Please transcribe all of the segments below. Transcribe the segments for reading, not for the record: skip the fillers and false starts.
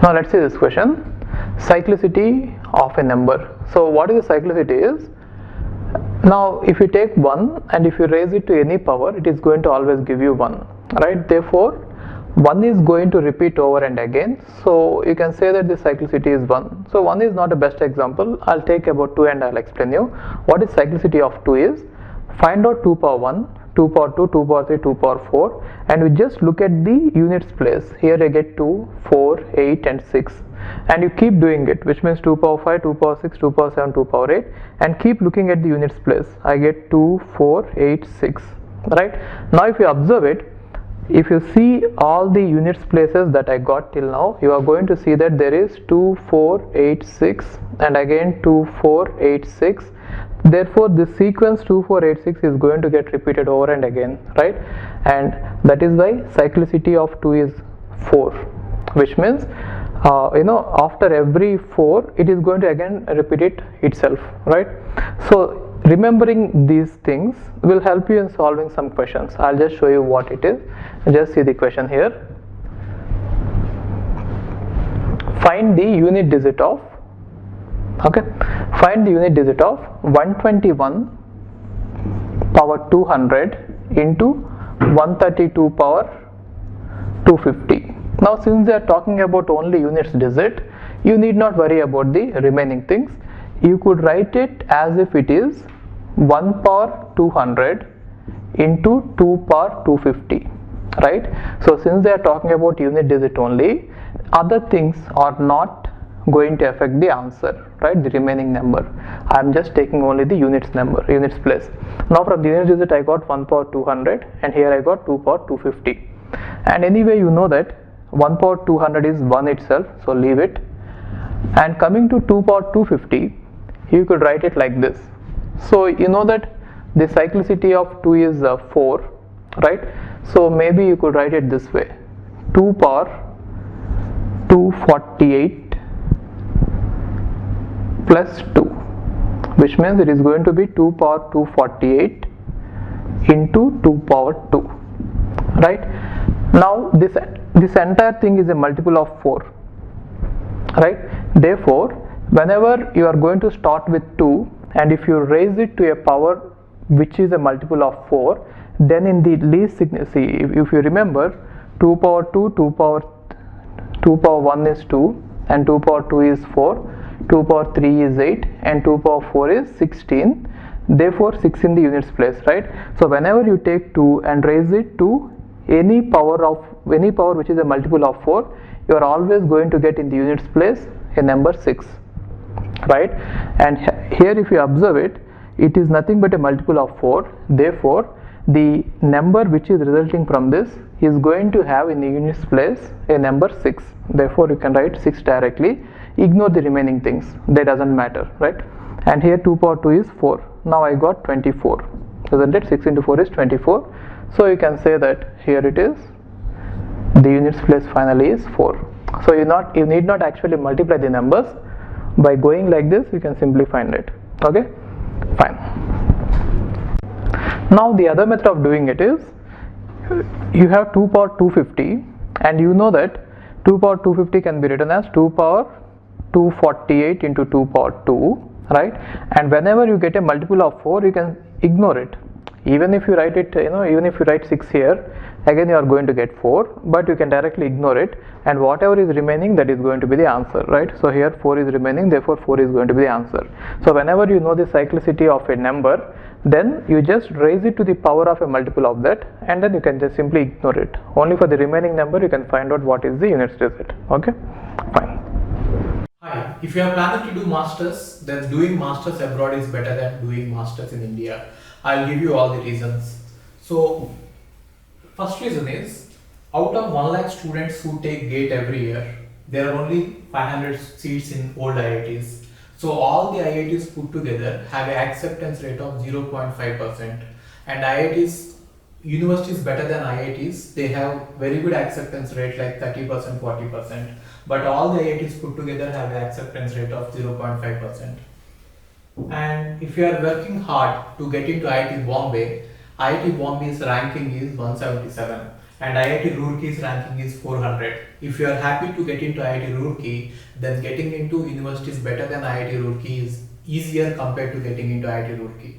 Now let's see this question. Cyclicity of a number. So what is the cyclicity is? Now if you take 1 and if you raise it to any power, it is going to always give you 1, right? Therefore 1 is going to repeat over and again, so you can say that the cyclicity is 1. So 1 is not the best example. I'll take about 2 and I'll explain you what is cyclicity of 2 is. Find out 2 power 1, 2 power 2, 2 power 3, 2 power 4, and we just look at the units place. Here I get 2, 4, 8 and 6, and you keep doing it, which means 2 power 5, 2 power 6, 2 power 7, 2 power 8, and keep looking at the units place. I get 2, 4, 8, 6, right? Now if you observe it, if you see all the units places that I got till now, you are going to see that there is 2, 4, 8, 6 and again 2, 4, 8, 6. Therefore this sequence 2, 4, 8, 6 is going to get repeated over and again, right? And that is why cyclicity of 2 is 4, which means after every 4 it is going to again repeat it itself, right? So remembering these things will help you in solving some questions. I'll just show you what it is. Just see the question here. Find the unit digit of, find the unit digit of 121 power 200 into 132 power 250. Now since they are talking about only units digit, you need not worry about the remaining things. You could write it as if it is 1 power 200 into 2 power 250, right? So since they are talking about unit digit only, other things are not going to affect the answer, right? The remaining number. I am just taking only the units place. Now from the unit digit I got 1 power 200 and here I got 2 power 250. And anyway you know that 1 power 200 is 1 itself, so leave it. And coming to 2 power 250, you could write it like this. So you know that the cyclicity of 2 is 4, right? So maybe you could write it this way: 2 power 248 plus 2, which means it is going to be 2 power 248 into 2 power 2, right? Now this entire thing is a multiple of 4, right? Therefore whenever you are going to start with 2 and if you raise it to a power which is a multiple of 4, then in the least significant, if you remember, 2 power 2, 2 power 1 is 2 and 2 power 2 is 4, 2 power 3 is 8 and 2 power 4 is 16. Therefore 6 in the units place, right? So whenever you take 2 and raise it to any power which is a multiple of 4, you are always going to get in the units place a number 6, right? And here if you observe it, it is nothing but a multiple of 4. Therefore the number which is resulting from this is going to have in the units place a number 6. Therefore you can write 6 directly. Ignore the remaining things, they doesn't matter, right? And here 2 power 2 is 4. Now I got 24, isn't it? 6 into 4 is 24. So you can say that here it is, the units place finally is 4. So you need not actually multiply the numbers. By going like this you can simply find it. Okay, fine. Now the other method of doing it is, you have 2 power 250 and you know that 2 power 250 can be written as 2 power 248 into 2 power 2, right? And whenever you get a multiple of 4, you can ignore it. Even if you write it, even if you write 6 here, again you are going to get 4, but you can directly ignore it, and whatever is remaining, that is going to be the answer, right? So here 4 is remaining, therefore 4 is going to be the answer. So whenever you know the cyclicity of a number, then you just raise it to the power of a multiple of that, and then you can just simply ignore it. Only for the remaining number you can find out what is the units digit. Okay, fine. Hi, if you are planning to do masters, then doing masters abroad is better than doing masters in India. I'll give you all the reasons. So first reason is, out of 1 lakh students who take GATE every year, there are only 500 seats in old IITs. So all the IITs put together have an acceptance rate of 0.5%, and IITs, universities better than IITs, they have very good acceptance rate like 30%, 40%, but all the IITs put together have an acceptance rate of 0.5%. And if you are working hard to get into IIT Bombay, IIT Bombay's ranking is 177. and IIT Roorkey's ranking is 400. If you are happy to get into IIT Roorkey, then getting into universities better than IIT Roorkey is easier compared to getting into IIT Roorkey.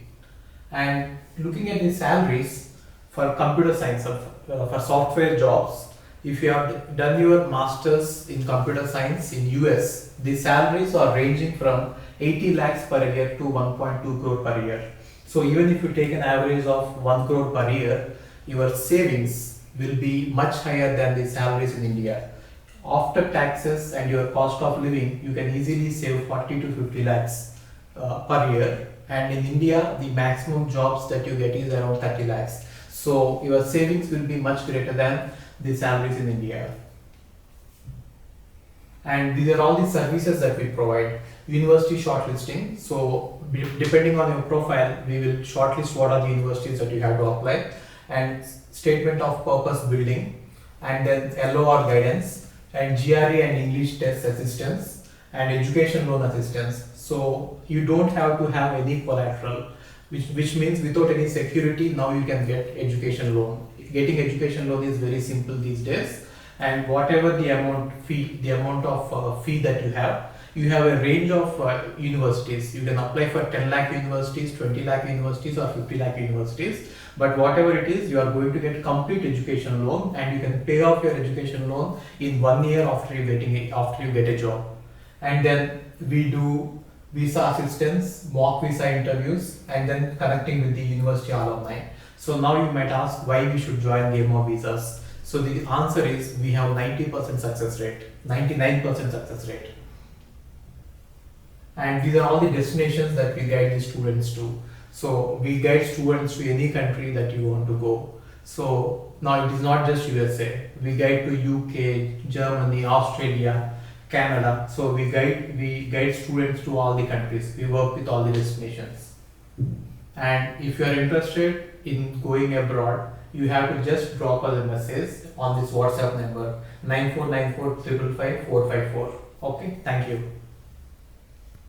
And looking at the salaries for computer science, for software jobs, if you have done your masters in computer science in US, the salaries are ranging from 80 lakhs per year to 1.2 crore per year. So even if you take an average of 1 crore per year, your savings will be much higher than the salaries in India. After taxes and your cost of living, you can easily save 40 to 50 lakhs per year. And in India, the maximum jobs that you get is around 30 lakhs. So your savings will be much greater than the salaries in India. And these are all the services that we provide. University shortlisting. So depending on your profile, we will shortlist what are the universities that you have to apply, and statement of purpose building, and then LOR guidance, and GRE and English test assistance, and education loan assistance. So you don't have to have any collateral, which means without any security, now you can get education loan. Getting education loan is very simple these days, and whatever the amount of fee that you have a range of universities. You can apply for 10 lakh universities, 20 lakh universities, or 50 lakh universities. But whatever it is, you are going to get complete education loan, and you can pay off your education loan in 1 year after you get a job. And then we do visa assistance, mock visa interviews, and then connecting with the university alumni. So now you might ask why we should join Game of Visas. So the answer is we have 90% success rate, 99% success rate. And these are all the destinations that we guide the students to. So we guide students to any country that you want to go. So now it is not just USA. We guide to UK, Germany, Australia, Canada. So we guide students to all the countries. We work with all the destinations. And if you are interested in going abroad, you have to just drop us a message on this WhatsApp number 9494 555 454. Okay, thank you.